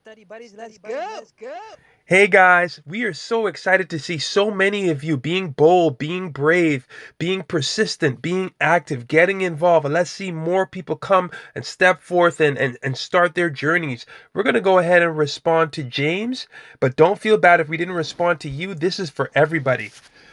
study buddies. Let's go. Hey guys, we are so excited to see so many of you being bold, being brave, being persistent, being active, getting involved. And let's see more people come and step forth and start their journeys. We're going to go ahead and respond to James, but don't feel bad if we didn't respond to you. This is for everybody.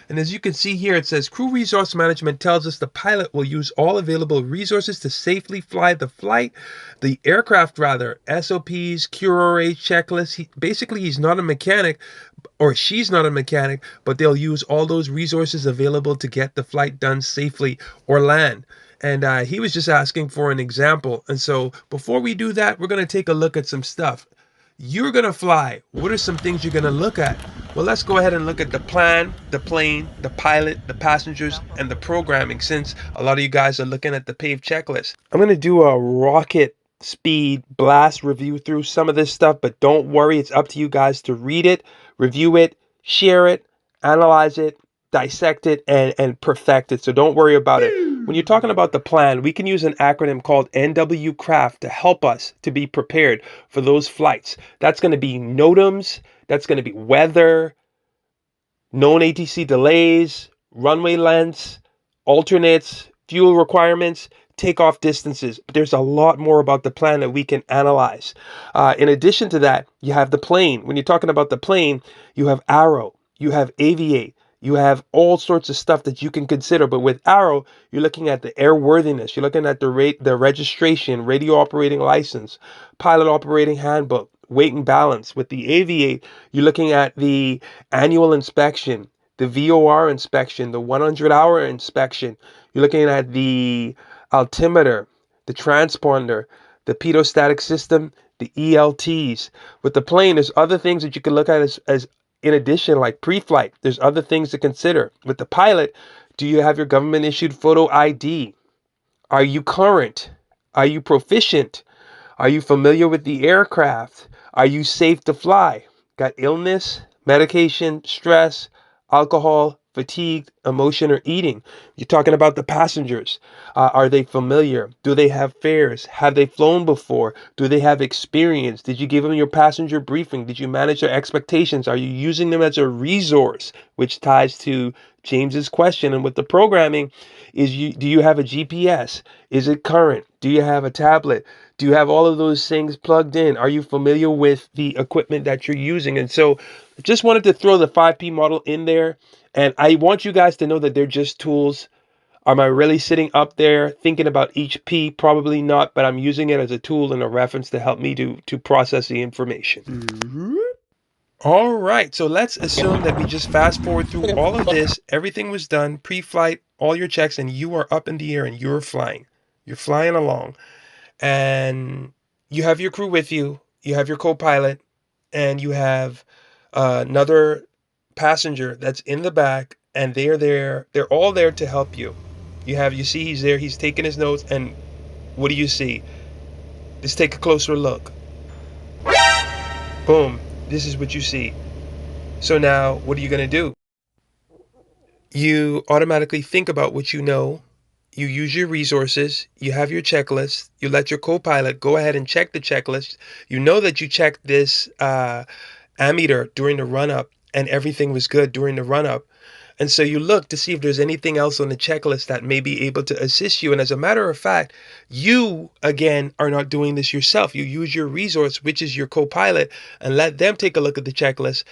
And as you can see here, it says crew resource management tells us the pilot will use all available resources to safely fly the aircraft rather, SOPs, QRA checklists. Basically, he's not a mechanic or she's not a mechanic, but they'll use all those resources available to get the flight done safely or land. And he was just asking for an example. And so before we do that, we're going to take a look at some stuff. You're going to fly. What are some things you're going to look at? Well, let's go ahead and look at the plan, the plane, the pilot, the passengers, and the programming, since a lot of you guys are looking at the paved checklist. I'm going to do a rocket speed blast review through some of this stuff, but don't worry, it's up to you guys to read it, review it, share it, analyze it, dissect it, and perfect it. So don't worry about it. When you're talking about the plan, we can use an acronym called NW Craft to help us to be prepared for those flights. That's going to be NOTAMs, that's going to be weather, known ATC delays, runway lengths, alternates, fuel requirements, takeoff distances. But there's a lot more about the plan that we can analyze. In addition to that, you have the plane. When you're talking about the plane, you have Arrow, you have Aviate, you have all sorts of stuff that you can consider. But with Arrow, you're looking at the airworthiness, you're looking at the registration, radio operating license, pilot operating handbook, weight and balance. With the Aviate, you're looking at the annual inspection, the VOR inspection, the 100-hour inspection. You're looking at the altimeter, the transponder, the pedostatic system, the ELTs. With the plane, there's other things that you can look at as in addition, like pre-flight. There's other things to consider. With the pilot, do you have your government issued photo ID? Are you current? Are you proficient? Are you familiar with the aircraft? Are you safe to fly? Got illness, medication, stress, alcohol, fatigue, emotion, or eating? You're talking about the passengers. Are they familiar? Do they have fares? Have they flown before? Do they have experience? Did you give them your passenger briefing? Did you manage their expectations? Are you using them as a resource? Which ties to James's question. And with the programming, do you have a GPS? Is it current? Do you have a tablet? Do you have all of those things plugged in? Are you familiar with the equipment that you're using? And so just wanted to throw the 5P model in there. And I want you guys to know that they're just tools. Am I really sitting up there thinking about each P? Probably not, but I'm using it as a tool and a reference to help me to process the information. All right, so let's assume that we just fast forward through all of this. Everything was done, pre-flight, all your checks, and you are up in the air and you're flying. You're flying along, and you have your crew with you. You have your co-pilot, and you have another passenger that's in the back, and they're there. They're all there to help you. You see, he's there. He's taking his notes, and what do you see? Let's take a closer look. Boom. This is what you see. So now, what are you going to do? You automatically think about what you know. You use your resources. You have your checklist. You let your co-pilot go ahead and check the checklist. You know that you checked this ammeter during the run-up and everything was good during the run-up. And so you look to see if there's anything else on the checklist that may be able to assist you. And as a matter of fact, you, again, are not doing this yourself. You use your resource, which is your co-pilot, and let them take a look at the checklist.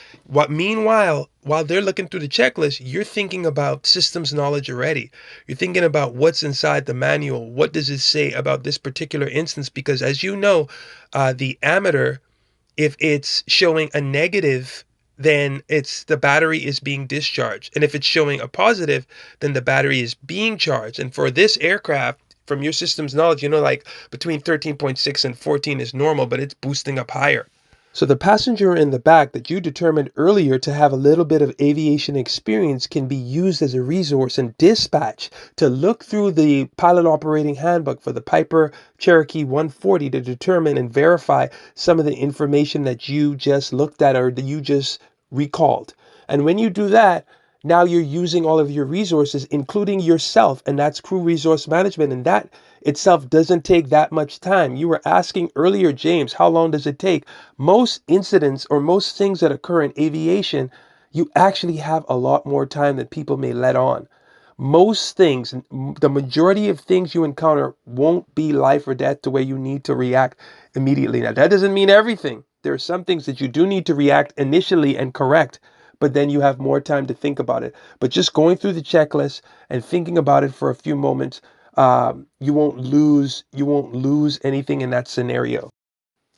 Meanwhile, while they're looking through the checklist, you're thinking about systems knowledge already. You're thinking about what's inside the manual. What does it say about this particular instance? Because as you know, the ammeter, if it's showing a negative, then it's the battery is being discharged. And if it's showing a positive, then the battery is being charged. And for this aircraft, from your system's knowledge, you know, like between 13.6 and 14 is normal, but it's boosting up higher. So the passenger in the back that you determined earlier to have a little bit of aviation experience can be used as a resource in dispatch to look through the pilot operating handbook for the Piper Cherokee 140 to determine and verify some of the information that you just looked at or that you just recalled. And when you do that, Now you're using all of your resources, including yourself, and that's crew resource management. And that itself doesn't take that much time. You were asking earlier, James, how long does it take? Most incidents or most things that occur in aviation, you actually have a lot more time than people may let on. Most things, the majority of things you encounter won't be life or death to where you need to react immediately. Now, that doesn't mean everything. There are some things that you do need to react initially and correct, but then you have more time to think about it. But just going through the checklist and thinking about it for a few moments, you won't lose anything in that scenario.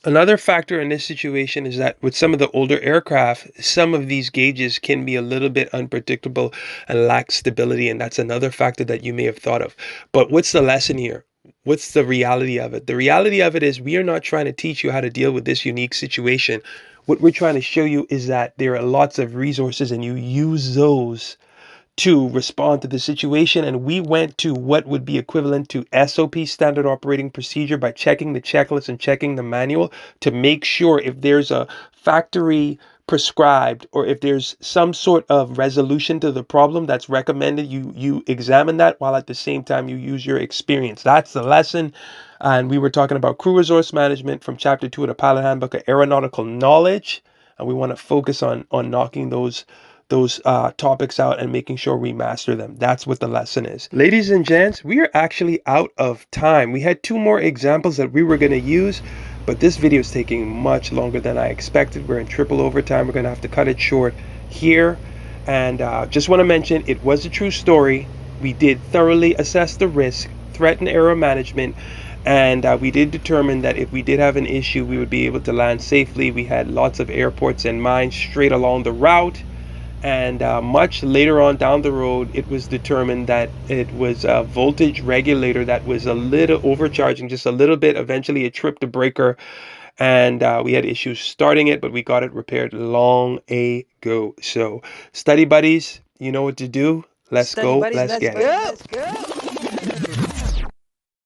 Another factor in this situation is that with some of the older aircraft, some of these gauges can be a little bit unpredictable and lack stability, and that's another factor that you may have thought of. But what's the lesson here? What's the reality of it? The reality of it is we are not trying to teach you how to deal with this unique situation. What we're trying to show you is that there are lots of resources and you use those to respond to the situation. And we went to what would be equivalent to SOP, standard operating procedure, by checking the checklist and checking the manual to make sure if there's a factory prescribed or if there's some sort of resolution to the problem that's recommended, you examine that while at the same time you use your experience. That's the lesson. And we were talking about crew resource management from chapter 2 of the pilot handbook of aeronautical knowledge, and we want to focus on knocking those topics out and making sure we master them. That's what the lesson is. Ladies and gents, we are actually out of time. We had two more examples that we were going to use, but this video is taking much longer than I expected. We're in triple overtime. We're going to have to cut it short here. And just want to mention, it was a true story. We did thoroughly assess the risk, threat and error management, and we did determine that if we did have an issue, we would be able to land safely. We had lots of airports in mind straight along the route. And much later on down the road, it was determined that it was a voltage regulator that was a little overcharging, just a little bit. Eventually, it tripped the breaker, and we had issues starting it, but we got it repaired long ago. So, study buddies, you know what to do. Let's go. Let's get it. Let's go.